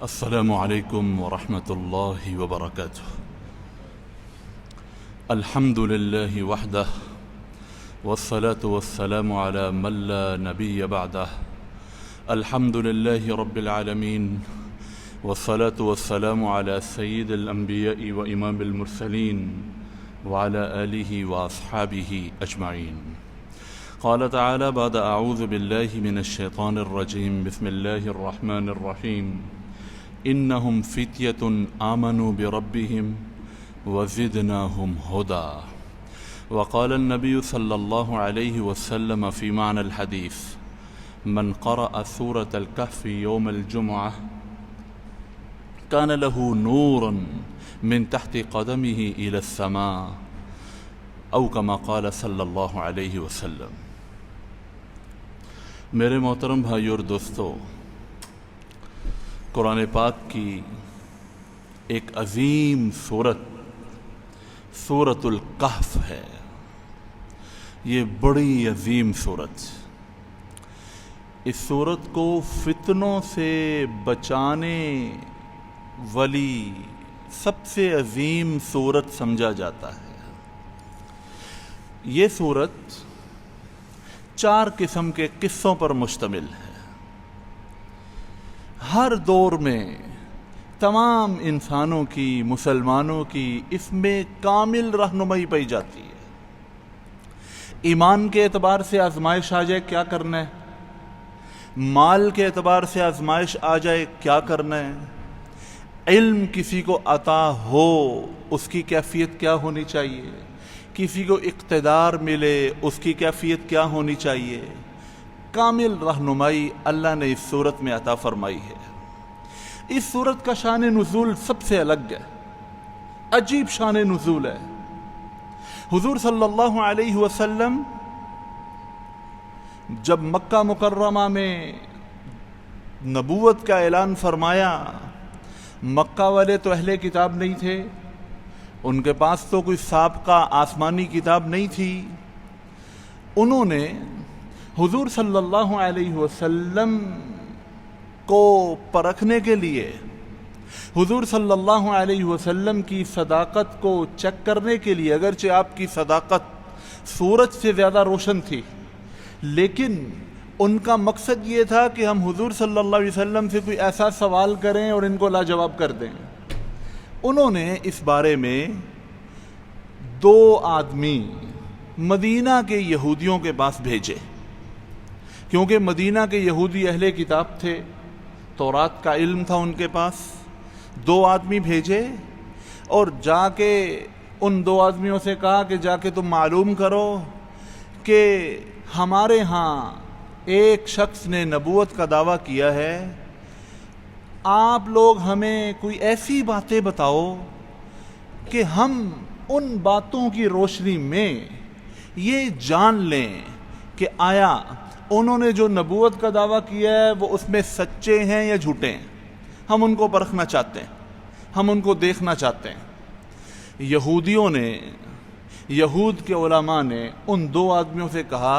السلام عليكم ورحمة الله وبركاته. الحمد لله وحده والصلاة والسلام على من لا نبي بعده. الحمد لله رب العالمين والصلاة والسلام على سيد الأنبياء وإمام المرسلين وعلى آله وأصحابه أجمعين. قال تعالى بعد أعوذ بالله من الشيطان الرجيم بسم الله الرحمن الرحيم إنهم فتية آمنوا بربهم وزدناهم هدى. وقال النبي صلى الله عليه وسلم في معنى الحديث من قرأ سورة الكهف يوم الجمعة كان له نور من تحت قدمه إلى السماء أو كما قال صلی اللہ علیہ وسلم. میرے محترم بھائی اور دوستو، قرآن پاک کی ایک عظیم سورۃ الکہف ہے. یہ بڑی عظیم سورت، اس سورت کو فتنوں سے بچانے والی سب سے عظیم سورت سمجھا جاتا ہے. یہ سورت 4 قسم کے قصوں پر مشتمل ہے. ہر دور میں تمام انسانوں کی، مسلمانوں کی اس میں کامل رہنمائی پائی جاتی ہے. ایمان کے اعتبار سے آزمائش آ جائے کیا کرنا ہے، مال کے اعتبار سے آزمائش آ جائے کیا کرنا ہے، علم کسی کو عطا ہو اس کی کیفیت کیا ہونی چاہیے، کسی کو اقتدار ملے اس کی کیفیت کیا ہونی چاہیے، کامل رہنمائی اللہ نے اس صورت میں عطا فرمائی ہے. اس صورت کا شان نزول سب سے الگ ہے، عجیب شان نزول ہے. حضور صلی اللہ علیہ وسلم جب مکہ مکرمہ میں نبوت کا اعلان فرمایا، مکہ والے تو اہل کتاب نہیں تھے، ان کے پاس تو کوئی سابقہ آسمانی کتاب نہیں تھی. انہوں نے حضور صلی اللہ علیہ وسلم کو پرکھنے کے لیے، حضور صلی اللہ علیہ وسلم کی صداقت کو چیک کرنے کے لیے، اگرچہ آپ کی صداقت سورج سے زیادہ روشن تھی، لیکن ان کا مقصد یہ تھا کہ ہم حضور صلی اللہ علیہ وسلم سے کوئی ایسا سوال کریں اور ان کو لاجواب کر دیں. انہوں نے اس بارے میں 2 آدمی مدینہ کے یہودیوں کے پاس بھیجے، کیونکہ مدینہ کے یہودی اہل کتاب تھے، تورات کا علم تھا ان کے پاس. 2 آدمی بھیجے اور جا کے ان 2 آدمیوں سے کہا کہ جا کے تم معلوم کرو کہ ہمارے ہاں ایک شخص نے نبوت کا دعویٰ کیا ہے، آپ لوگ ہمیں کوئی ایسی باتیں بتاؤ کہ ہم ان باتوں کی روشنی میں یہ جان لیں کہ آیا انہوں نے جو نبوت کا دعویٰ کیا ہے وہ اس میں سچے ہیں یا جھوٹے ہیں. ہم ان کو پرکھنا چاہتے ہیں، ہم ان کو دیکھنا چاہتے ہیں. یہودیوں نے، یہود کے علماء نے ان 2 آدمیوں سے کہا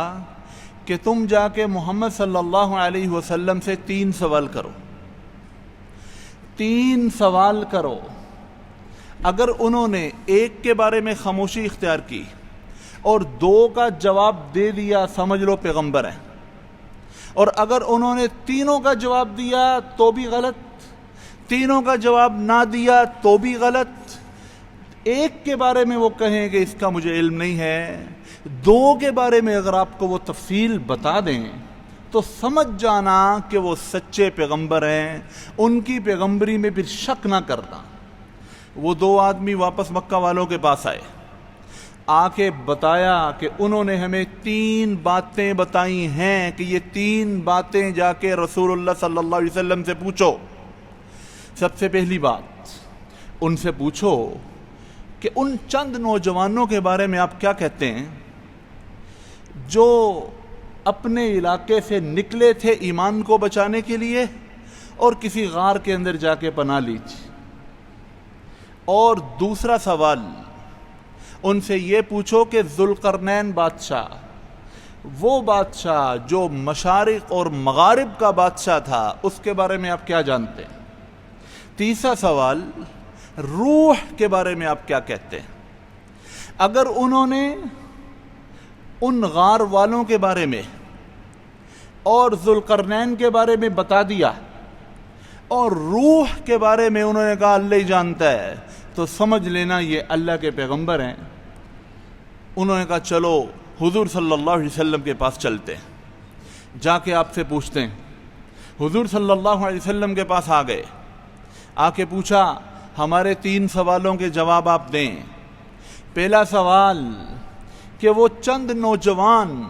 کہ تم جا کے محمد صلی اللہ علیہ وسلم سے 3 سوال کرو، 3 سوال کرو. اگر انہوں نے ایک کے بارے میں خاموشی اختیار کی اور 2 کا جواب دے دیا، سمجھ لو پیغمبر ہیں. اور اگر انہوں نے تینوں کا جواب دیا تو بھی غلط، تینوں کا جواب نہ دیا تو بھی غلط. ایک کے بارے میں وہ کہیں کہ اس کا مجھے علم نہیں ہے، 2 کے بارے میں اگر آپ کو وہ تفصیل بتا دیں تو سمجھ جانا کہ وہ سچے پیغمبر ہیں، ان کی پیغمبری میں پھر شک نہ کرنا. وہ 2 آدمی واپس مکہ والوں کے پاس آئے، آ کے بتایا کہ انہوں نے ہمیں 3 باتیں بتائی ہیں کہ یہ 3 باتیں جا کے رسول اللہ صلی اللہ علیہ وسلم سے پوچھو. سب سے پہلی بات ان سے پوچھو کہ ان چند نوجوانوں کے بارے میں آپ کیا کہتے ہیں جو اپنے علاقے سے نکلے تھے ایمان کو بچانے کے لیے اور کسی غار کے اندر جا کے پناہ لی تھی. اور دوسرا سوال ان سے یہ پوچھو کہ ذوالقرنین بادشاہ، وہ بادشاہ جو مشارق اور مغارب کا بادشاہ تھا، اس کے بارے میں آپ کیا جانتے ہیں. تیسرا سوال، روح کے بارے میں آپ کیا کہتے ہیں؟ اگر انہوں نے ان غار والوں کے بارے میں اور ذوالقرنین کے بارے میں بتا دیا اور روح کے بارے میں انہوں نے کہا اللہ ہی جانتا ہے، تو سمجھ لینا یہ اللہ کے پیغمبر ہیں۔ انہوں نے کہا چلو حضور صلی اللہ علیہ وسلم کے پاس چلتے ہیں، جا کے آپ سے پوچھتے ہیں۔ حضور صلی اللہ علیہ وسلم کے پاس آ گئے، آ کے پوچھا ہمارے 3 سوالوں کے جواب آپ دیں۔ پہلا سوال کہ وہ چند نوجوان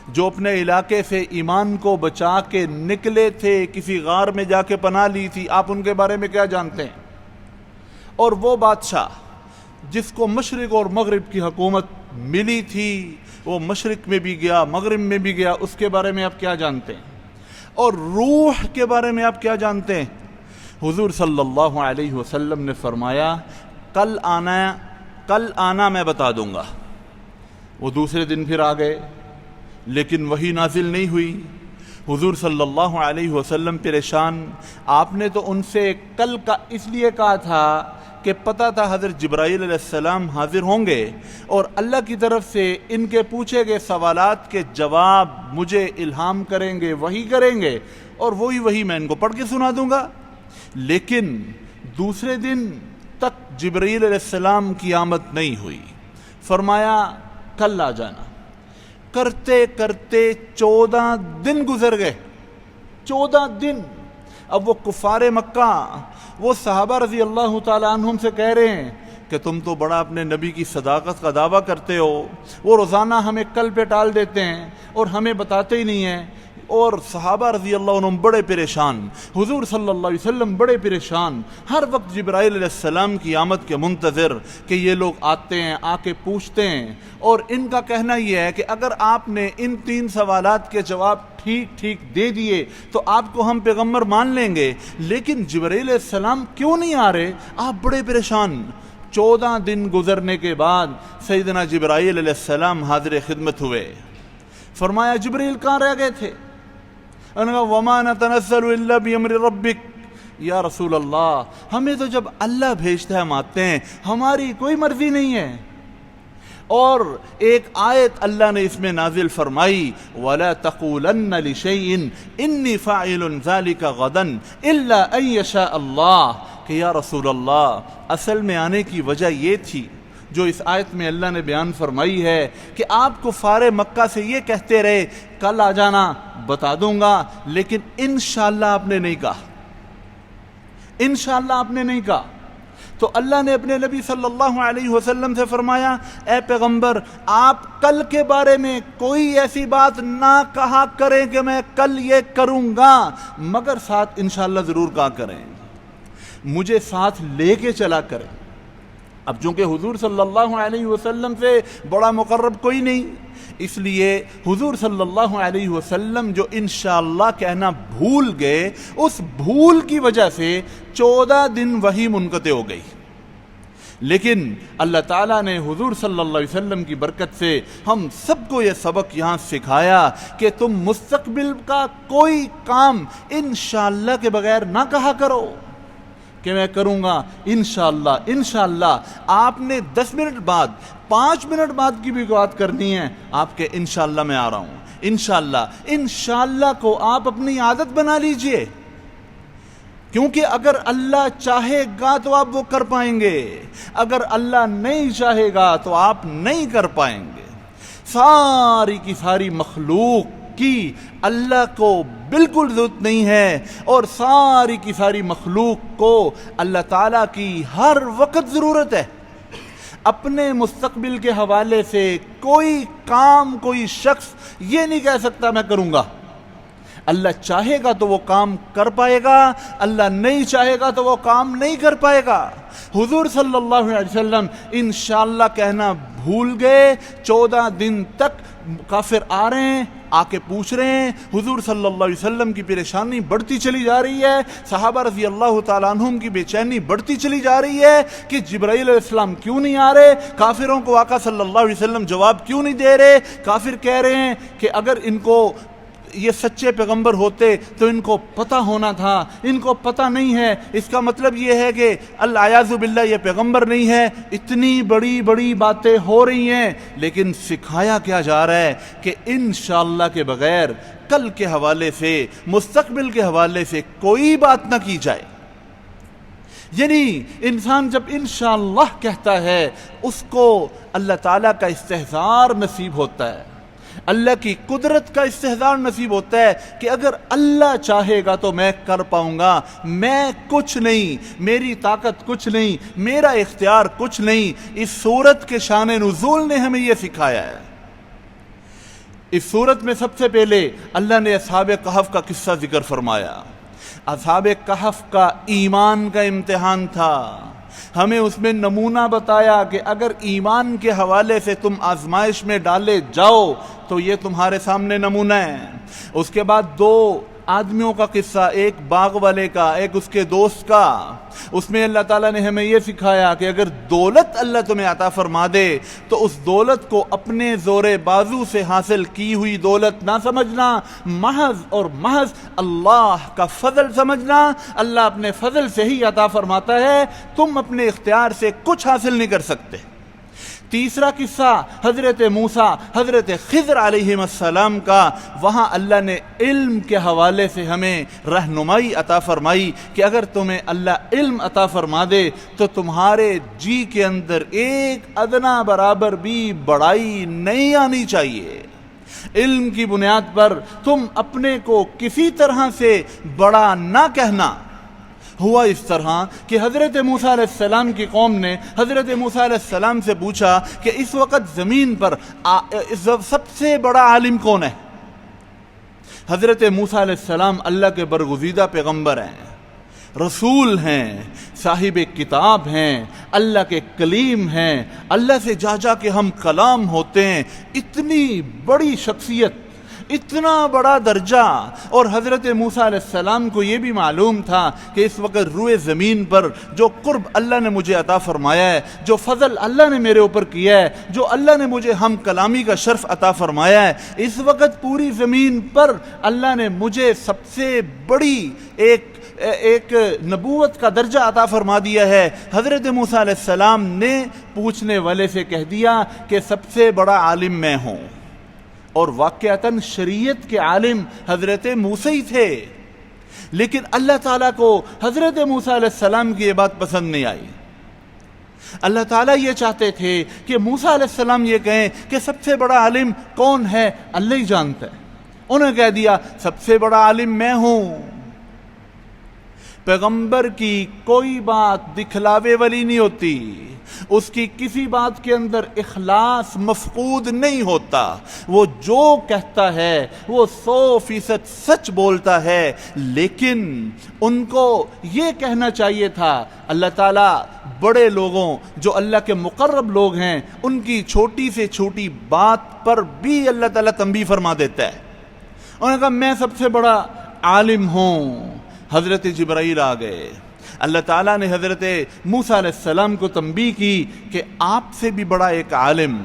جو اپنے علاقے سے ایمان کو بچا کے نکلے تھے، کسی غار میں جا کے پناہ لی تھی، آپ ان کے بارے میں کیا جانتے ہیں؟ اور وہ بادشاہ جس کو مشرق اور مغرب کی حکومت ملی تھی، وہ مشرق میں بھی گیا مغرب میں بھی گیا، اس کے بارے میں آپ کیا جانتے ہیں؟ اور روح کے بارے میں آپ کیا جانتے ہیں؟ حضور صلی اللہ علیہ وسلم نے فرمایا کل آنا میں بتا دوں گا۔ وہ دوسرے دن پھر آ گئے، لیکن وہی نازل نہیں ہوئی۔ حضور صلی اللہ علیہ وسلم پریشان۔ آپ نے تو ان سے کل کا اس لیے کہا تھا کہ پتہ تھا حضرت جبرائیل علیہ السلام حاضر ہوں گے اور اللہ کی طرف سے ان کے پوچھے گئے سوالات کے جواب مجھے الہام کریں گے، وحی کریں گے، اور وہی میں ان کو پڑھ کے سنا دوں گا۔ لیکن دوسرے دن تک جبرائیل علیہ السلام کی آمد نہیں ہوئی۔ فرمایا کل آ جانا۔ کرتے کرتے 14 دن گزر گئے، 14 دن۔ اب وہ کفار مکہ، وہ صحابہ رضی اللہ تعالیٰ عنہم سے کہہ رہے ہیں کہ تم تو بڑا اپنے نبی کی صداقت کا دعویٰ کرتے ہو، وہ روزانہ ہمیں کل پہ ٹال دیتے ہیں اور ہمیں بتاتے ہی نہیں ہیں۔ اور صحابہ رضی اللہ عنہم بڑے پریشان، حضور صلی اللہ علیہ وسلم بڑے پریشان، ہر وقت جبرائیل علیہ السلام کی آمد کے منتظر کہ یہ لوگ آتے ہیں، آ کے پوچھتے ہیں۔ اور ان کا کہنا یہ ہے کہ اگر آپ نے ان 3 سوالات کے جواب ٹھیک دے دیے تو آپ کو ہم پیغمبر مان لیں گے، لیکن جبرائیل علیہ السلام کیوں نہیں آ رہے؟ آپ بڑے پریشان۔ 14 دن گزرنے کے بعد سیدنا جبرائیل علیہ السلام حاضر خدمت ہوئے۔ فرمایا جبرائیل کہاں رہ گئے تھے؟ انہوں نے کہا وَمَا نَتَنَزَّلُ إِلَّا بِأَمْرِ رَبِّكَ، یا رسول اللہ ہمیں تو جب اللہ بھیجتا ہے ہم آتے ہیں، ہماری کوئی مرضی نہیں ہے۔ اور ایک آیت اللہ نے اس میں نازل فرمائی وَلَا تَقُولَنَّ لِشَيْءٍ إِنِّي فَاعِلٌ ذَلِكَ غَدًا إِلَّا أَن يَشَاءَ اللَّهُ، کہ یا رسول اللہ اصل میں آنے کی وجہ یہ تھی جو اس آیت میں اللہ نے بیان فرمائی ہے کہ آپ کفار مکہ سے یہ کہتے رہے کل آ جانا بتا دوں گا، لیکن انشاءاللہ آپ نے نہیں کہا، انشاءاللہ آپ نے نہیں کہا۔ تو اللہ نے اپنے نبی صلی اللہ علیہ وسلم سے فرمایا اے پیغمبر آپ کل کے بارے میں کوئی ایسی بات نہ کہا کریں کہ میں کل یہ کروں گا، مگر ساتھ انشاءاللہ ضرور کہا کریں، مجھے ساتھ لے کے چلا کریں۔ اب چونکہ حضور صلی اللہ علیہ وسلم سے بڑا مقرب کوئی نہیں، اس لیے حضور صلی اللہ علیہ وسلم جو انشاءاللہ کہنا بھول گئے، اس بھول کی وجہ سے 14 دن وحی منقطع ہو گئی۔ لیکن اللہ تعالیٰ نے حضور صلی اللہ علیہ وسلم کی برکت سے ہم سب کو یہ سبق یہاں سکھایا کہ تم مستقبل کا کوئی کام انشاءاللہ کے بغیر نہ کہا کرو کہ میں کروں گا انشاءاللہ۔ انشاءاللہ آپ نے 10 منٹ بعد 5 منٹ بعد کی بھی بات کرنی ہے، آپ کے انشاءاللہ میں آ رہا ہوں، انشاءاللہ۔ انشاءاللہ کو آپ اپنی عادت بنا لیجئے، کیونکہ اگر اللہ چاہے گا تو آپ وہ کر پائیں گے، اگر اللہ نہیں چاہے گا تو آپ نہیں کر پائیں گے۔ ساری کی ساری مخلوق کی اللہ کو بالکل ضرورت نہیں ہے، اور ساری کی ساری مخلوق کو اللہ تعالیٰ کی ہر وقت ضرورت ہے۔ اپنے مستقبل کے حوالے سے کوئی کام کوئی شخص یہ نہیں کہہ سکتا میں کروں گا۔ اللہ چاہے گا تو وہ کام کر پائے گا، اللہ نہیں چاہے گا تو وہ کام نہیں کر پائے گا۔ حضور صلی اللہ علیہ وسلم انشاءاللہ کہنا بھول گئے، 14 دن تک کافر آ رہے ہیں، آ کے پوچھ رہے ہیں، حضور صلی اللہ علیہ وسلم کی پریشانی بڑھتی چلی جا رہی ہے، صحابہ رضی اللہ تعالیٰ عنہم کی بے چینی بڑھتی چلی جا رہی ہے کہ جبرائیل علیہ السلام کیوں نہیں آ رہے، کافروں کو آقا صلی اللہ علیہ وسلم جواب کیوں نہیں دے رہے۔ کافر کہہ رہے ہیں کہ اگر ان کو یہ سچے پیغمبر ہوتے تو ان کو پتہ ہونا تھا، ان کو پتہ نہیں ہے، اس کا مطلب یہ ہے کہ العیاذ باللہ یہ پیغمبر نہیں ہے۔ اتنی بڑی بڑی باتیں ہو رہی ہیں، لیکن سکھایا کیا جا رہا ہے کہ انشاءاللہ کے بغیر کل کے حوالے سے، مستقبل کے حوالے سے کوئی بات نہ کی جائے۔ یعنی انسان جب انشاءاللہ کہتا ہے اس کو اللہ تعالیٰ کا استحضار نصیب ہوتا ہے، اللہ کی قدرت کا استحضار نصیب ہوتا ہے کہ اگر اللہ چاہے گا تو میں کر پاؤں گا، میں کچھ نہیں، میری طاقت کچھ نہیں، میرا اختیار کچھ نہیں۔ اس سورت کے شان نزول نے ہمیں یہ سکھایا ہے۔ اس سورت میں سب سے پہلے اللہ نے اصحاب کہف کا قصہ ذکر فرمایا۔ اصحاب کہف کا ایمان کا امتحان تھا، ہمیں اس میں نمونہ بتایا کہ اگر ایمان کے حوالے سے تم آزمائش میں ڈالے جاؤ تو یہ تمہارے سامنے نمونہ ہے۔ اس کے بعد دو آدمیوں کا قصہ، ایک باغ والے کا، ایک اس کے دوست کا۔ اس میں اللہ تعالیٰ نے ہمیں یہ سکھایا کہ اگر دولت اللہ تمہیں عطا فرما دے تو اس دولت کو اپنے زور بازو سے حاصل کی ہوئی دولت نہ سمجھنا، محض اور محض اللہ کا فضل سمجھنا۔ اللہ اپنے فضل سے ہی عطا فرماتا ہے، تم اپنے اختیار سے کچھ حاصل نہیں کر سکتے۔ تیسرا قصہ حضرت موسیٰ، حضرت خضر علیہ السلام کا۔ وہاں اللہ نے علم کے حوالے سے ہمیں رہنمائی عطا فرمائی کہ اگر تمہیں اللہ علم عطا فرما دے تو تمہارے جی کے اندر ایک ادنا برابر بھی بڑائی نہیں آنی چاہیے۔ علم کی بنیاد پر تم اپنے کو کسی طرح سے بڑا نہ کہنا۔ ہوا اس طرح کہ حضرت موسیٰ علیہ السلام کی قوم نے حضرت موسیٰ علیہ السلام سے پوچھا کہ اس وقت زمین پر سب سے بڑا عالم کون ہے؟ حضرت موسیٰ علیہ السلام اللہ کے برگزیدہ پیغمبر ہیں، رسول ہیں، صاحب کتاب ہیں، اللہ کے کلیم ہیں، اللہ سے جا جا کے ہم کلام ہوتے ہیں۔ اتنی بڑی شخصیت، اتنا بڑا درجہ، اور حضرت موسیٰ علیہ السلام کو یہ بھی معلوم تھا کہ اس وقت روئے زمین پر جو قرب اللہ نے مجھے عطا فرمایا ہے، جو فضل اللہ نے میرے اوپر کیا ہے، جو اللہ نے مجھے ہم کلامی کا شرف عطا فرمایا ہے، اس وقت پوری زمین پر اللہ نے مجھے سب سے بڑی ایک نبوت کا درجہ عطا فرما دیا ہے۔ حضرت موسیٰ علیہ السلام نے پوچھنے والے سے کہہ دیا کہ سب سے بڑا عالم میں ہوں، اور واقعتاً شریعت کے عالم حضرت موسیٰ ہی تھے، لیکن اللہ تعالیٰ کو حضرت موسیٰ علیہ السلام کی یہ بات پسند نہیں آئی۔ اللہ تعالیٰ یہ چاہتے تھے کہ موسیٰ علیہ السلام یہ کہیں کہ سب سے بڑا عالم کون ہے، اللہ ہی جانتا ہے۔ انہوں نے کہہ دیا سب سے بڑا عالم میں ہوں۔ پیغمبر کی کوئی بات دکھلاوے والی نہیں ہوتی، اس کی کسی بات کے اندر اخلاص مفقود نہیں ہوتا، وہ جو کہتا ہے وہ 100% سچ بولتا ہے۔ لیکن ان کو یہ کہنا چاہیے تھا، اللہ تعالیٰ بڑے لوگوں جو اللہ کے مقرب لوگ ہیں ان کی چھوٹی سے چھوٹی بات پر بھی اللہ تعالیٰ تنبیہ فرما دیتا ہے۔ انہوں نے کہا میں سب سے بڑا عالم ہوں۔ حضرت جبرائیل آ گئے، اللہ تعالیٰ نے حضرت موسیٰ علیہ السلام کو تنبیہ کی کہ آپ سے بھی بڑا ایک عالم،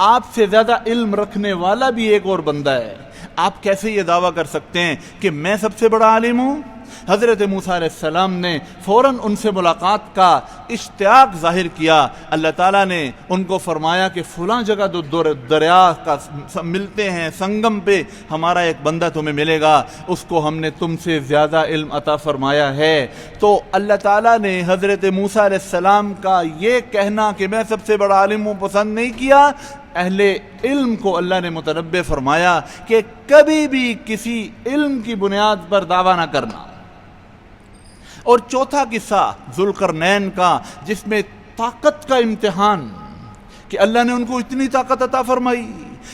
آپ سے زیادہ علم رکھنے والا بھی ایک اور بندہ ہے، آپ کیسے یہ دعویٰ کر سکتے ہیں کہ میں سب سے بڑا عالم ہوں؟ حضرت موسیٰ علیہ السلام نے فوراً ان سے ملاقات کا اشتیاق ظاہر کیا۔ اللہ تعالیٰ نے ان کو فرمایا کہ فلاں جگہ دریا کا ملتے ہیں، سنگم پہ ہمارا ایک بندہ تمہیں ملے گا، اس کو ہم نے تم سے زیادہ علم عطا فرمایا ہے۔ تو اللہ تعالیٰ نے حضرت موسیٰ علیہ السلام کا یہ کہنا کہ میں سب سے بڑا عالم ہوں پسند نہیں کیا۔ اہل علم کو اللہ نے متنبہ فرمایا کہ کبھی بھی کسی علم کی بنیاد پر دعویٰ نہ کرنا۔ اور چوتھا قصہ ذوالقرنین کا، جس میں طاقت کا امتحان، کہ اللہ نے ان کو اتنی طاقت عطا فرمائی،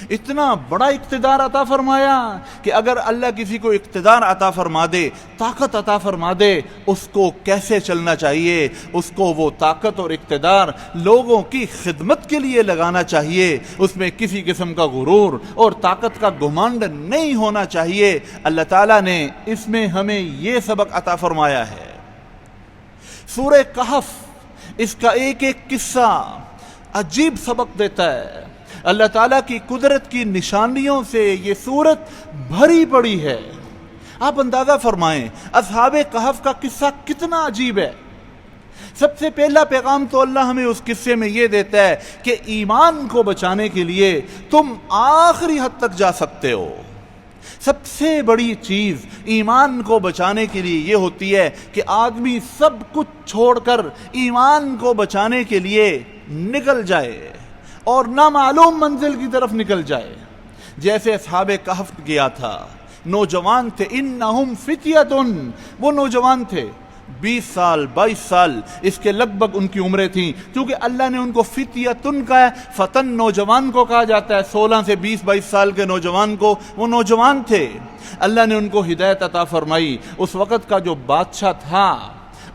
اتنا بڑا اقتدار عطا فرمایا کہ اگر اللہ کسی کو اقتدار عطا فرما دے، طاقت عطا فرما دے، اس کو کیسے چلنا چاہیے، اس کو وہ طاقت اور اقتدار لوگوں کی خدمت کے لیے لگانا چاہیے، اس میں کسی قسم کا غرور اور طاقت کا گھمنڈ نہیں ہونا چاہیے۔ اللہ تعالیٰ نے اس میں ہمیں یہ سبق عطا فرمایا ہے۔ سورہ کہف، اس کا ایک ایک قصہ عجیب سبق دیتا ہے۔ اللہ تعالیٰ کی قدرت کی نشانیوں سے یہ سورت بھری پڑی ہے۔ آپ اندازہ فرمائیں اصحاب کہف کا قصہ کتنا عجیب ہے۔ سب سے پہلا پیغام تو اللہ ہمیں اس قصے میں یہ دیتا ہے کہ ایمان کو بچانے کے لیے تم آخری حد تک جا سکتے ہو۔ سب سے بڑی چیز ایمان کو بچانے کے لیے یہ ہوتی ہے کہ آدمی سب کچھ چھوڑ کر ایمان کو بچانے کے لیے نکل جائے اور نامعلوم منزل کی طرف نکل جائے، جیسے اصحاب کہف کیا تھا۔ نوجوان تھے، انہم فتیتن، وہ نوجوان تھے، 20 سال 22 سال اس کے لگ بھگ ان کی عمریں تھیں، کیونکہ اللہ نے ان کو فتیتن کہا ہے۔ فتن نوجوان کو کہا جاتا ہے، 16 سے 20-22 سال کے نوجوان کو، وہ نوجوان تھے۔ اللہ نے ان کو ہدایت عطا فرمائی۔ اس وقت کا جو بادشاہ تھا،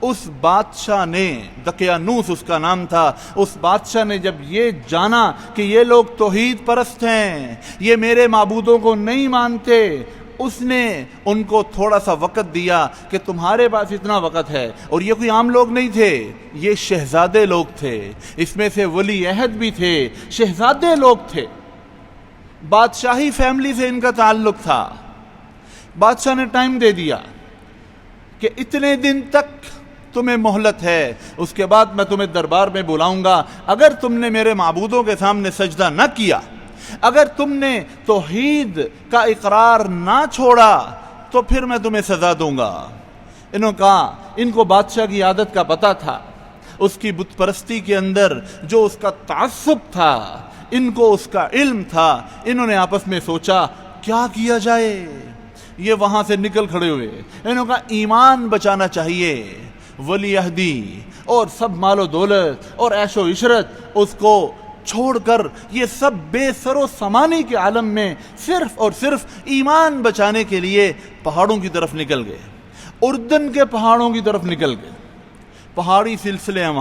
اس بادشاہ نے، دقیانوس اس کا نام تھا، اس بادشاہ نے جب یہ جانا کہ یہ لوگ توحید پرست ہیں، یہ میرے معبودوں کو نہیں مانتے، اس نے ان کو تھوڑا سا وقت دیا کہ تمہارے پاس اتنا وقت ہے۔ اور یہ کوئی عام لوگ نہیں تھے، یہ شہزادے لوگ تھے، اس میں سے ولی عہد بھی تھے، شہزادے لوگ تھے، بادشاہی فیملی سے ان کا تعلق تھا۔ بادشاہ نے ٹائم دے دیا کہ اتنے دن تک تمہیں مہلت ہے، اس کے بعد میں تمہیں دربار میں بلاؤں گا، اگر تم نے میرے معبودوں کے سامنے سجدہ نہ کیا، اگر تم نے توحید کا اقرار نہ چھوڑا تو پھر میں تمہیں سزا دوں گا۔ انہوں نے کہا، ان کو بادشاہ کی عادت کا پتہ تھا، اس کی بت پرستی کے اندر جو اس کا تعصب تھا، ان کو اس کا علم تھا۔ انہوں نے آپس میں سوچا کیا کیا جائے۔ یہ وہاں سے نکل کھڑے ہوئے، انہوں نے کہا ایمان بچانا چاہیے، ولی عہدی اور سب مال و دولت اور عیش و عشرت اس کو چھوڑ کر یہ سب بے سر و سامانی کے عالم میں صرف اور صرف ایمان بچانے کے لیے پہاڑوں کی طرف نکل گئے، اردن کے پہاڑوں کی طرف نکل گئے۔ پہاڑی سلسلے ہیں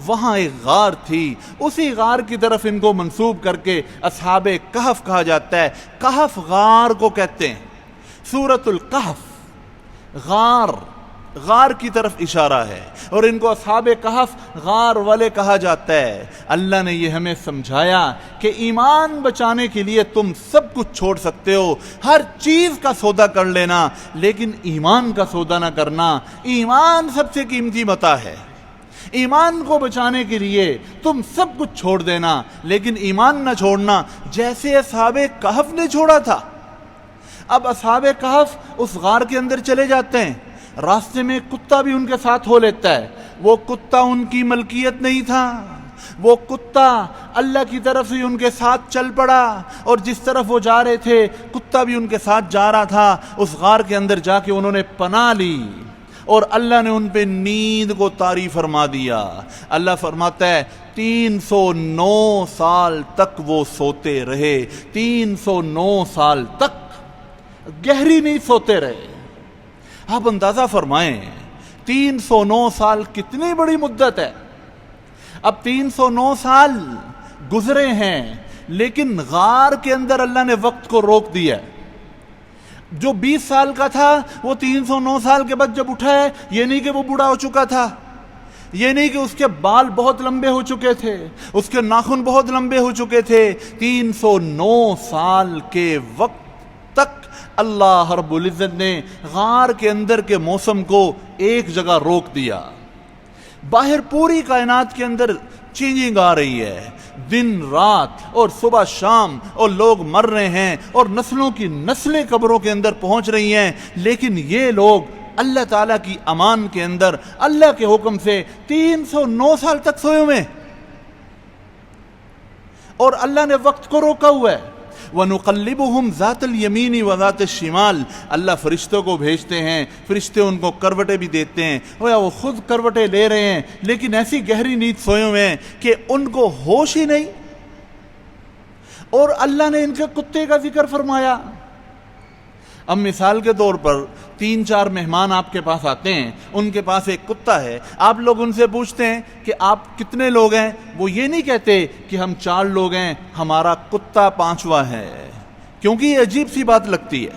وہاں ایک غار تھی، اسی غار کی طرف ان کو منسوب کر کے اصحاب کہف کہا جاتا ہے۔ کہف غار کو کہتے ہیں، سورۃ الکہف غار کی طرف اشارہ ہے، اور ان کو اصحاب کہف غار والے کہا جاتا ہے۔ اللہ نے یہ ہمیں سمجھایا کہ ایمان بچانے کے لیے تم سب کچھ چھوڑ سکتے ہو، ہر چیز کا سودا کر لینا، لیکن ایمان کا سودا نہ کرنا۔ ایمان سب سے قیمتی متاع ہے، ایمان کو بچانے کے لیے تم سب کچھ چھوڑ دینا، لیکن ایمان نہ چھوڑنا، جیسے اصحاب کہف نے چھوڑا تھا۔ اب اصحاب کہف اس غار کے اندر چلے جاتے ہیں، راستے میں کتا بھی ان کے ساتھ ہو لیتا ہے۔ وہ کتا ان کی ملکیت نہیں تھا، وہ کتا اللہ کی طرف ہی ان کے ساتھ چل پڑا، اور جس طرف وہ جا رہے تھے کتا بھی ان کے ساتھ جا رہا تھا۔ اس غار کے اندر جا کے انہوں نے پناہ لی، اور اللہ نے ان پہ نیند کو طاری فرما دیا۔ اللہ فرماتا ہے 309 سال تک وہ سوتے رہے، 309 سال تک گہری نیند سوتے رہے۔ آپ اندازہ فرمائیں 309 سال کتنی بڑی مدت ہے۔ اب 309 سال گزرے ہیں، لیکن غار کے اندر اللہ نے وقت کو روک دیا۔ جو 20 سال کا تھا وہ 309 سال کے بعد جب اٹھا ہے، یہ نہیں کہ وہ بوڑھا ہو چکا تھا، یہ نہیں کہ اس کے بال بہت لمبے ہو چکے تھے، اس کے ناخن بہت لمبے ہو چکے تھے۔ 309 سال کے وقت تک اللہ رب العزت نے غار کے اندر کے موسم کو ایک جگہ روک دیا۔ باہر پوری کائنات کے اندر چینجنگ آ رہی ہے، دن رات اور صبح شام، اور لوگ مر رہے ہیں، اور نسلوں کی نسلیں قبروں کے اندر پہنچ رہی ہیں، لیکن یہ لوگ اللہ تعالیٰ کی امان کے اندر اللہ کے حکم سے 309 سال تک سوئے ہوئے، اور اللہ نے وقت کو روکا ہوا ہے۔ وَنُقَلِّبُهُمْ ذَاتَ الْيَمِينِ وَذَاتَ الشِّمَالِ، اللہ فرشتوں کو بھیجتے ہیں، فرشتے ان کو کروٹیں بھی دیتے ہیں، وہ خود کروٹیں لے رہے ہیں، لیکن ایسی گہری نیند سوئے ہوئے ہیں کہ ان کو ہوش ہی نہیں۔ اور اللہ نے ان کے کتے کا ذکر فرمایا۔ اب مثال کے طور پر 3-4 مہمان آپ کے پاس آتے ہیں، ان کے پاس ایک کتا ہے، آپ لوگ ان سے پوچھتے ہیں کہ آپ کتنے لوگ ہیں، وہ یہ نہیں کہتے کہ ہم 4 لوگ ہیں، ہمارا کتا 5واں ہے، کیونکہ یہ عجیب سی بات لگتی ہے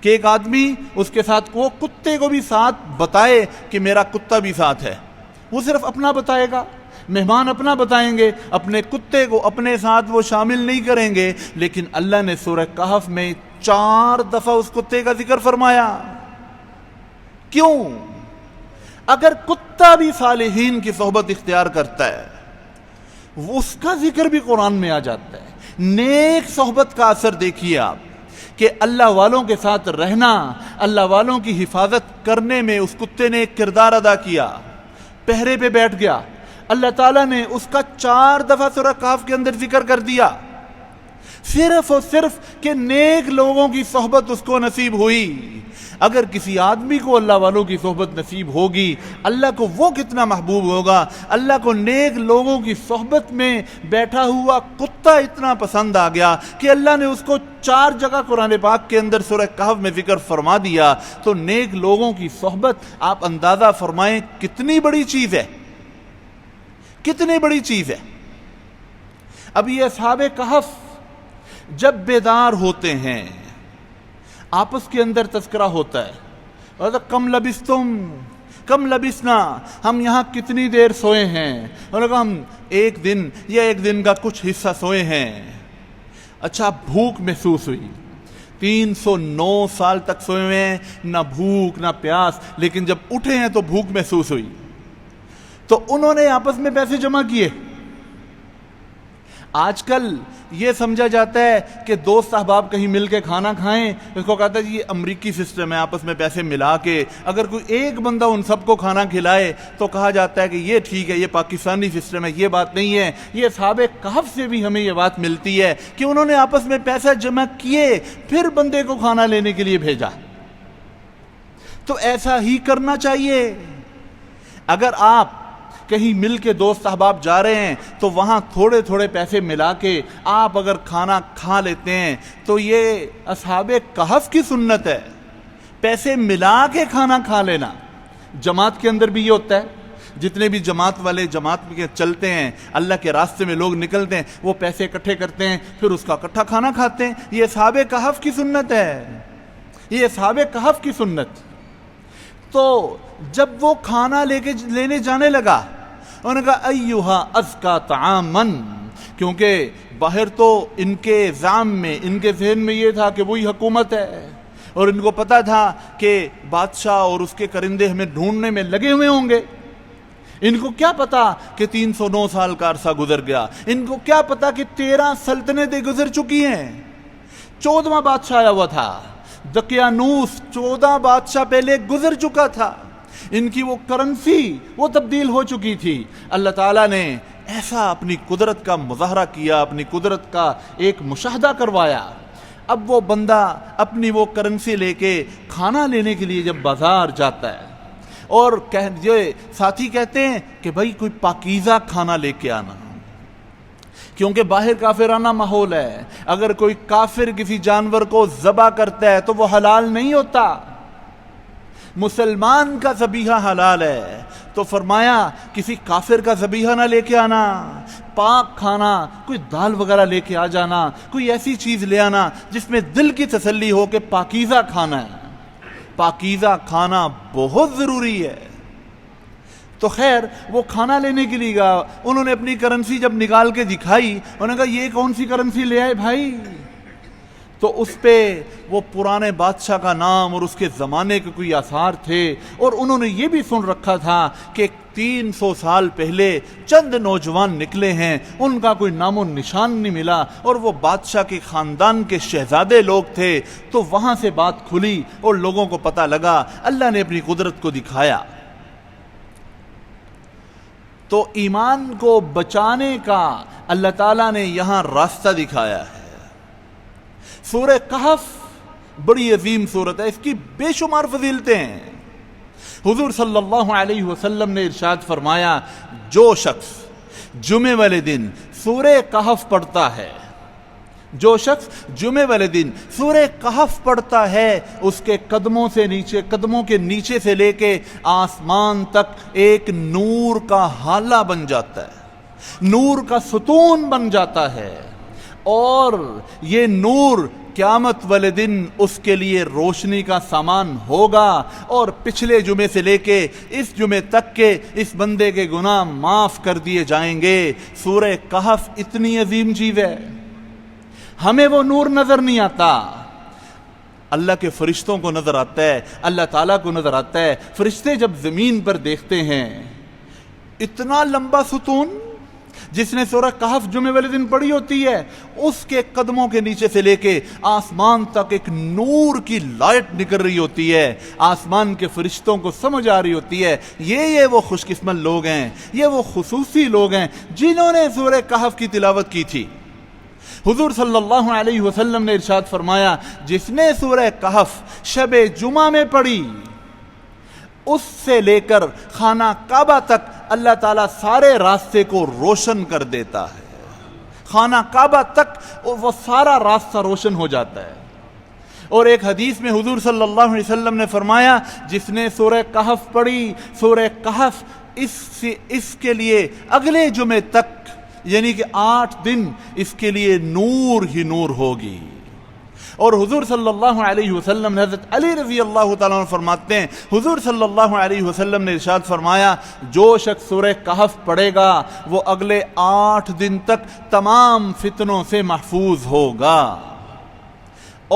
کہ ایک آدمی اس کے ساتھ، وہ کتے کو بھی ساتھ بتائے کہ میرا کتا بھی ساتھ ہے، وہ صرف اپنا بتائے گا، مہمان اپنا بتائیں گے، اپنے کتے کو اپنے ساتھ وہ شامل نہیں کریں گے، لیکن اللہ نے سورہ کہف میں 4 دفعہ اس کتے کا ذکر فرمایا۔ کیوں؟ اگر کتا بھی صالحین کی صحبت اختیار کرتا ہے، اس کا ذکر بھی قرآن میں آ جاتا ہے۔ نیک صحبت کا اثر دیکھیے آپ، کہ اللہ والوں کے ساتھ رہنا، اللہ والوں کی حفاظت کرنے میں اس کتے نے ایک کردار ادا کیا، پہرے پہ بیٹھ گیا۔ اللہ تعالیٰ نے اس کا 4 دفعہ سورہ کہف کے اندر ذکر کر دیا، صرف اور صرف کہ نیک لوگوں کی صحبت اس کو نصیب ہوئی۔ اگر کسی آدمی کو اللہ والوں کی صحبت نصیب ہوگی، اللہ کو وہ کتنا محبوب ہوگا۔ اللہ کو نیک لوگوں کی صحبت میں بیٹھا ہوا کتا اتنا پسند آ گیا کہ اللہ نے اس کو 4 جگہ قرآن پاک کے اندر سورہ کہف میں ذکر فرما دیا۔ تو نیک لوگوں کی صحبت آپ اندازہ فرمائیں کتنی بڑی چیز ہے، کتنی بڑی چیز ہے۔ اب یہ اصحاب کہف جب بیدار ہوتے ہیں، آپس کے اندر تذکرہ ہوتا ہے، اور کم لبستم کم لبسنا، ہم یہاں کتنی دیر سوئے ہیں، اور ہم 1 دن یا 1 دن کا کچھ حصہ سوئے ہیں۔ اچھا، بھوک محسوس ہوئی، 309 سال تک سوئے ہوئے ہیں، نہ بھوک نہ پیاس، لیکن جب اٹھے ہیں تو بھوک محسوس ہوئی، تو انہوں نے آپس میں پیسے جمع کیے۔ آج کل یہ سمجھا جاتا ہے کہ دوست احباب کہیں مل کے کھانا کھائیں، اس کو کہتا ہے جی یہ امریکی سسٹم ہے، آپس میں پیسے ملا کے اگر کوئی ایک بندہ ان سب کو کھانا کھلائے تو کہا جاتا ہے کہ یہ ٹھیک ہے، یہ پاکستانی سسٹم ہے۔ یہ بات نہیں ہے، یہ اصحاب کہف سے بھی ہمیں یہ بات ملتی ہے کہ انہوں نے آپس میں پیسہ جمع کیے، پھر بندے کو کھانا لینے کے لیے بھیجا۔ تو ایسا ہی کرنا چاہیے۔ اگر آپ کہیں مل کے دوست احباب جا رہے ہیں تو وہاں تھوڑے تھوڑے پیسے ملا کے آپ اگر کھانا کھا لیتے ہیں تو یہ اصحاب کہف کی سنت ہے، پیسے ملا کے کھانا کھا لینا۔ جماعت کے اندر بھی یہ ہوتا ہے، جتنے بھی جماعت والے جماعت میں چلتے ہیں، اللہ کے راستے میں لوگ نکلتے ہیں، وہ پیسے اکٹھے کرتے ہیں، پھر اس کا اکٹھا کھانا کھاتے ہیں۔ یہ اصحاب کہف کی سنت ہے، یہ اصحاب کہف کی سنت۔ تو جب وہ کھانا لینے جانے لگا، انہوں نے کہا ایہا ازکا طعامن، کیونکہ باہر تو ان کے ذہن میں، ان کے ذہن میں یہ تھا کہ وہی حکومت ہے، اور ان کو پتا تھا کہ بادشاہ اور اس کے کرندے ہمیں ڈھونڈنے میں لگے ہوئے ہوں گے۔ ان کو کیا پتا کہ 309 سال کا عرصہ گزر گیا، ان کو کیا پتا کہ 13 سلطنتیں گزر چکی ہیں، 14واں بادشاہ آیا ہوا تھا، دقیانوس 14 بادشاہ پہلے گزر چکا تھا، ان کی وہ کرنسی وہ تبدیل ہو چکی تھی۔ اللہ تعالیٰ نے ایسا اپنی قدرت کا مظاہرہ کیا، اپنی قدرت کا ایک مشاہدہ کروایا۔ اب وہ بندہ اپنی وہ کرنسی لے کے کھانا لینے کے لیے جب بازار جاتا ہے، اور یہ ساتھی کہتے ہیں کہ بھائی کوئی پاکیزہ کھانا لے کے آنا، کیونکہ باہر کافرانہ ماحول ہے، اگر کوئی کافر کسی جانور کو ذبح کرتا ہے تو وہ حلال نہیں ہوتا، مسلمان کا ذبیحہ حلال ہے۔ تو فرمایا کسی کافر کا ذبیحہ نہ لے کے آنا، پاک کھانا، کوئی دال وغیرہ لے کے آ جانا، کوئی ایسی چیز لے آنا جس میں دل کی تسلی ہو کہ پاکیزہ کھانا ہے۔ پاکیزہ کھانا بہت ضروری ہے۔ تو خیر وہ کھانا لینے کے لیے گیا، انہوں نے اپنی کرنسی جب نکال کے دکھائی، انہوں نے کہا یہ کون سی کرنسی لے آئے بھائی؟ تو اس پہ وہ پرانے بادشاہ کا نام اور اس کے زمانے کے کوئی آثار تھے، اور انہوں نے یہ بھی سن رکھا تھا کہ 300 سال پہلے چند نوجوان نکلے ہیں، ان کا کوئی نام و نشان نہیں ملا، اور وہ بادشاہ کے خاندان کے شہزادے لوگ تھے۔ تو وہاں سے بات کھلی اور لوگوں کو پتہ لگا، اللہ نے اپنی قدرت کو دکھایا۔ تو ایمان کو بچانے کا اللہ تعالیٰ نے یہاں راستہ دکھایا ہے۔ سورہ کہف بڑی عظیم سورت ہے، اس کی بے شمار فضیلتیں ہیں۔ حضور صلی اللہ علیہ وسلم نے ارشاد فرمایا، جو شخص جمعے والے دن سورہ کہف پڑھتا ہے، جو شخص جمعے والے دن سورہ کہف پڑھتا ہے، اس کے قدموں کے نیچے سے لے کے آسمان تک ایک نور کا حالہ بن جاتا ہے، نور کا ستون بن جاتا ہے، اور یہ نور قیامت والے دن اس کے لیے روشنی کا سامان ہوگا، اور پچھلے جمعے سے لے کے اس جمعے تک کے اس بندے کے گناہ معاف کر دیے جائیں گے۔ سورہ کہف اتنی عظیم چیز ہے، ہمیں وہ نور نظر نہیں آتا، اللہ کے فرشتوں کو نظر آتا ہے، اللہ تعالیٰ کو نظر آتا ہے۔ فرشتے جب زمین پر دیکھتے ہیں اتنا لمبا ستون، جس نے سورہ کہف جمعے والے دن پڑھی ہوتی ہے، اس کے قدموں کے نیچے سے لے کے آسمان تک ایک نور کی لائٹ نکل رہی ہوتی ہے، آسمان کے فرشتوں کو سمجھ آ رہی ہوتی ہے یہ وہ خوش قسمت لوگ ہیں، یہ وہ خصوصی لوگ ہیں جنہوں نے سورہ کہف کی تلاوت کی تھی۔ حضور صلی اللہ علیہ وسلم نے ارشاد فرمایا، جس نے سورہ کہف شب جمعہ میں پڑھی، اس سے لے کر خانہ کعبہ تک اللہ تعالیٰ سارے راستے کو روشن کر دیتا ہے، خانہ کعبہ تک وہ سارا راستہ روشن ہو جاتا ہے۔ اور ایک حدیث میں حضور صلی اللہ علیہ وسلم نے فرمایا، جس نے سورہ کہف پڑھی، سورہ کہف اس کے لیے اگلے جمعے تک، یعنی کہ 8 دن اس کے لیے نور ہی نور ہوگی۔ اور حضور صلی اللہ علیہ وسلم نے، حضرت علی رضی اللہ تعالیٰ عنہ فرماتے ہیں، حضور صلی اللہ علیہ وسلم نے ارشاد فرمایا، جو شخص سورہ کہف پڑھے گا وہ اگلے 8 دن تک تمام فتنوں سے محفوظ ہوگا۔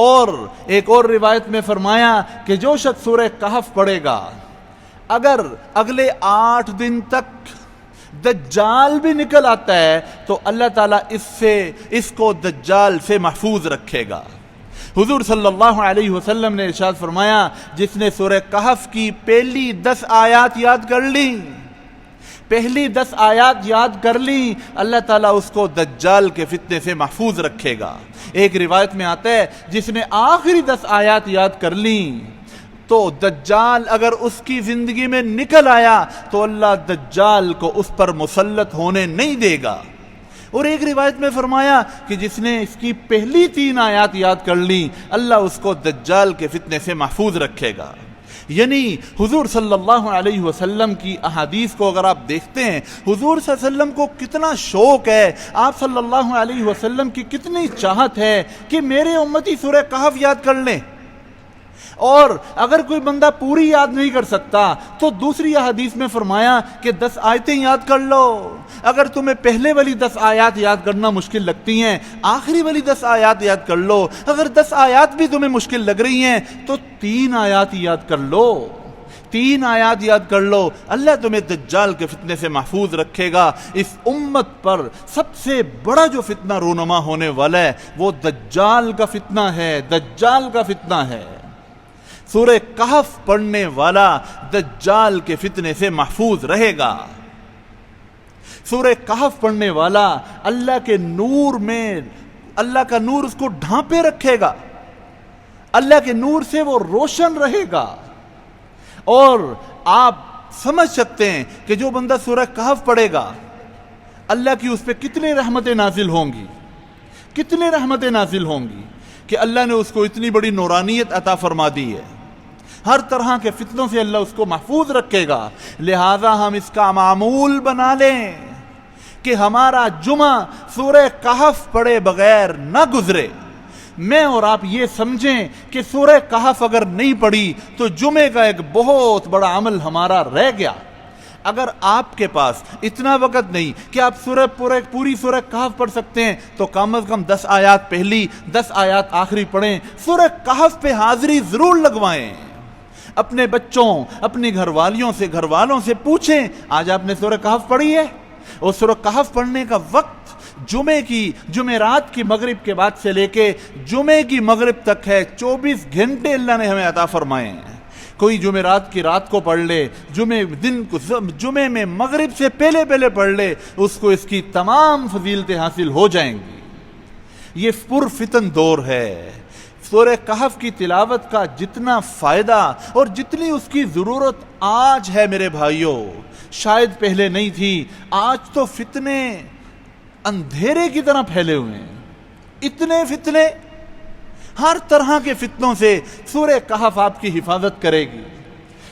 اور ایک اور روایت میں فرمایا کہ جو شخص سورہ کہف پڑھے گا، اگر اگلے 8 دن تک دجال بھی نکل آتا ہے تو اللہ تعالیٰ اس کو دجال سے محفوظ رکھے گا۔ حضور صلی اللہ علیہ وسلم نے ارشاد فرمایا، جس نے سورہ کہف کی پہلی 10 آیات یاد کر لی، پہلی 10 آیات یاد کر لی، اللہ تعالیٰ اس کو دجال کے فتنے سے محفوظ رکھے گا۔ ایک روایت میں آتا ہے، جس نے آخری 10 آیات یاد کر لی تو دجال اگر اس کی زندگی میں نکل آیا تو اللہ دجال کو اس پر مسلط ہونے نہیں دے گا۔ اور ایک روایت میں فرمایا کہ جس نے اس کی پہلی 3 آیات یاد کر لی، اللہ اس کو دجال کے فتنے سے محفوظ رکھے گا۔ یعنی حضور صلی اللہ علیہ وسلم کی احادیث کو اگر آپ دیکھتے ہیں، حضور صلی اللہ علیہ وسلم کو کتنا شوق ہے، آپ صلی اللہ علیہ وسلم کی کتنی چاہت ہے کہ میرے امتی سورہ کہف یاد کر لیں۔ اور اگر کوئی بندہ پوری یاد نہیں کر سکتا تو دوسری حدیث میں فرمایا کہ 10 آیتیں یاد کر لو۔ اگر تمہیں پہلے والی 10 آیات یاد کرنا مشکل لگتی ہیں، آخری والی 10 آیات یاد کر لو۔ اگر 10 آیات بھی تمہیں مشکل لگ رہی ہیں تو 3 آیات یاد کر لو، 3 آیات یاد کر لو، اللہ تمہیں دجال کے فتنے سے محفوظ رکھے گا۔ اس امت پر سب سے بڑا جو فتنہ رونما ہونے والا ہے وہ دجال کا فتنہ ہے، دجال کا فتنہ ہے۔ سورہ کہف پڑھنے والا دجال کے فتنے سے محفوظ رہے گا۔ سورہ کہف پڑھنے والا اللہ کے نور میں، اللہ کا نور اس کو ڈھانپے رکھے گا، اللہ کے نور سے وہ روشن رہے گا۔ اور آپ سمجھ سکتے ہیں کہ جو بندہ سورہ کہف پڑھے گا، اللہ کی اس پہ کتنی رحمتیں نازل ہوں گی، کتنی رحمتیں نازل ہوں گی کہ اللہ نے اس کو اتنی بڑی نورانیت عطا فرما دی ہے، ہر طرح کے فتنوں سے اللہ اس کو محفوظ رکھے گا۔ لہذا ہم اس کا معمول بنا لیں کہ ہمارا جمعہ سورہ کہف پڑھے بغیر نہ گزرے۔ میں اور آپ یہ سمجھیں کہ سورہ کہف اگر نہیں پڑھی تو جمعے کا ایک بہت بڑا عمل ہمارا رہ گیا۔ اگر آپ کے پاس اتنا وقت نہیں کہ آپ پوری سورہ کہف پڑھ سکتے ہیں تو کم از کم 10 آیات پہلی، 10 آیات آخری پڑھیں۔ سورہ کہف پہ حاضری ضرور لگوائیں۔ اپنے بچوں، اپنی گھر والوں سے پوچھیں، آج آپ نے سورہ کہف پڑھی ہے؟ اور سورہ کہف پڑھنے کا وقت جمعرات کی مغرب کے بعد سے لے کے جمعے کی مغرب تک ہے۔ 24 گھنٹے اللہ نے ہمیں عطا فرمائے ہیں۔ کوئی جمعرات کی رات کو پڑھ لے، جمعے میں مغرب سے پہلے پڑھ لے، اس کو اس کی تمام فضیلتیں حاصل ہو جائیں گی۔ یہ پرفتن دور ہے۔ سورہ کہف کی تلاوت کا جتنا فائدہ اور جتنی اس کی ضرورت آج ہے میرے بھائیوں، شاید پہلے نہیں تھی۔ آج تو فتنے اندھیرے کی طرح پھیلے ہوئے ہیں، اتنے فتنے، ہر طرح کے فتنوں سے سورہ کہف آپ کی حفاظت کرے گی۔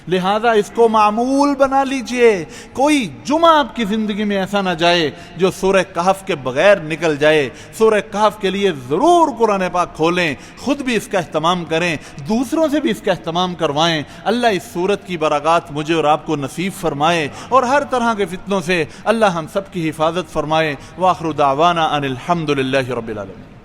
لہذا اس کو معمول بنا لیجئے. کوئی جمعہ آپ کی زندگی میں ایسا نہ جائے جو سورہ کہف کے بغیر نکل جائے. سورہ کہف کے لیے ضرور قرآن پاک کھولیں, خود بھی اس کا اہتمام کریں, دوسروں سے بھی اس کا اہتمام کروائیں. اللہ اس سورت کی برکات مجھے اور آپ کو نصیب فرمائے, اور ہر طرح کے فتنوں سے اللہ ہم سب کی حفاظت فرمائے. وآخر دعوانا ان الحمد للہ رب العالمین.